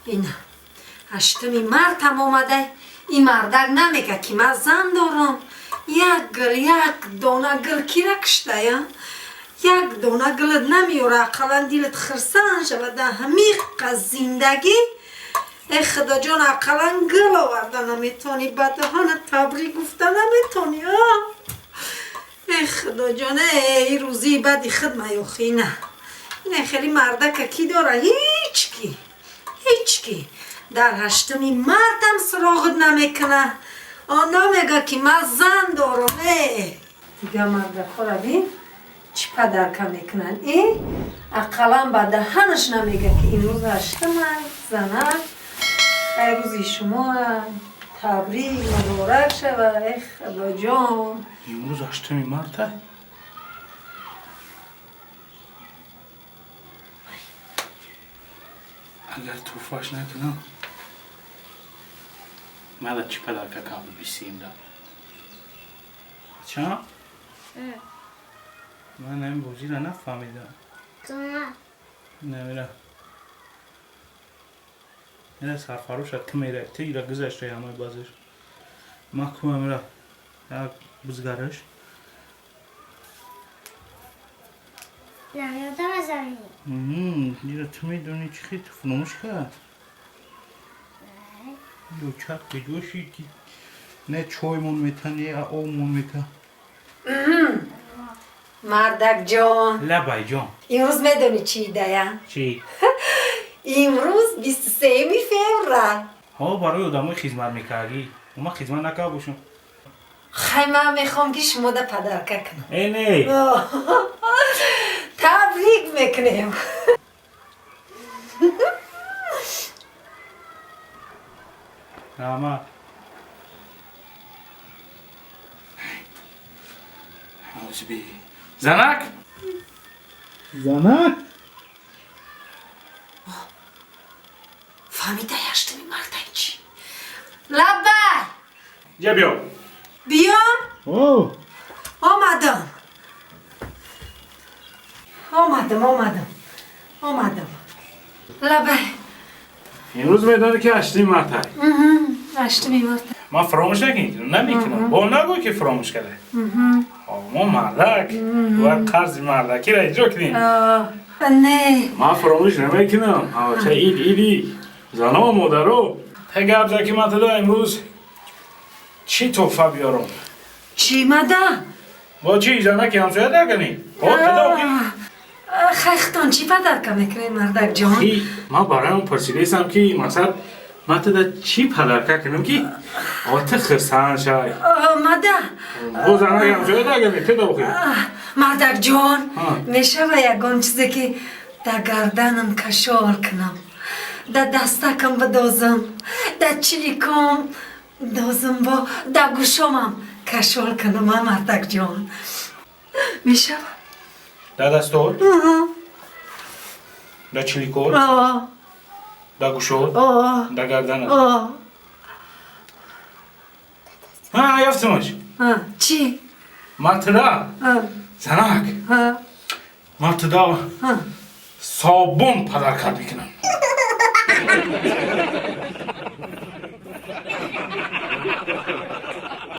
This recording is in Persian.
اینا هشتمی مردم اومده. این مردک نمیگه که من زن دارم. یک دانه گل کی را کشته یا؟ یک دانه گلت نمیاره اقلا دیلت خرسان شود در همیق زندگی. ای خدا جان اقلا گل آورده نمیتونی بدهان تبریک گفته نمیتونی. ای خدا جان ای روزی بدی خدمه یخی نه. این خیلی مردک کی داره؟ هیچ کی در هشتمی مردم سراغت نمیکنه. آنها میگه که من زن دارم. دیگه مردک ها را بین چی پدرکه میکنن. اقلا به دهنش نمیگه که این روز هشتمه زنه. ای روزی شما تبریک مبارک شود. ای خدا جان این روز هشتمی مرده. اگر توفاش نکنم من چی پدر که قبل بیسیم دارم چه؟ من این بوزی را نفهمیدم. تو نه نمیره میره سرفروش که میره تی را گذشته همه بازش محکومه میره یک بزگرش نه یادم از زمین دیره تو میدونی چی خیلی تو فراموش کرد دوچک بجوشی که نه چویمون میتن نه آمون میتن. مردک جان لبای جان امروز میدونی چی ایده؟ چی؟ امروز 23 فوریه. ها برای آدمای خدمت میکردی ما خدمت نکرد باشم. خیلی من میخوام که شما ده پدرکه کنم. نه تبریک میکنیم. راما حوزبی زنک فهمیده هشتمی مردک چی؟ لبه جا بیام بیام؟ آمدم لبه امروز میدانی که هشتمی مرد هشتمی مردک من فراموش نمیکنم با نگوی که فراموش کرده ما مردک باید قرض مردکی را اجرا کنیم. نه من فراموش نمیکنم چه ایدی زنها و مادرها گپ زد که من تدا امروز چی تحفه بیارم. چی مده؟ با چی زنکی همسایه درکنی با تدا خیختان چی پدرکه میکنی مردک جان؟ من برای اون پرسیدیستم که مثلا من تدا چی پدرکه کنم که آته خرسان شای مده با زنکی همسایه درکنی تدا بخی مردک جان میشه و یکان چیزی که در گردنم کشال کنم در دستکم بدازم در چلیکم دازم با در گوشمم کشال کنم مردک جان میشه؟ در دستور؟ در چلیکور؟ در گوشور؟ در گردنم؟ ها یفتمش چی؟ مرتدا زنک مرتدا صابون پدرکه میکنم.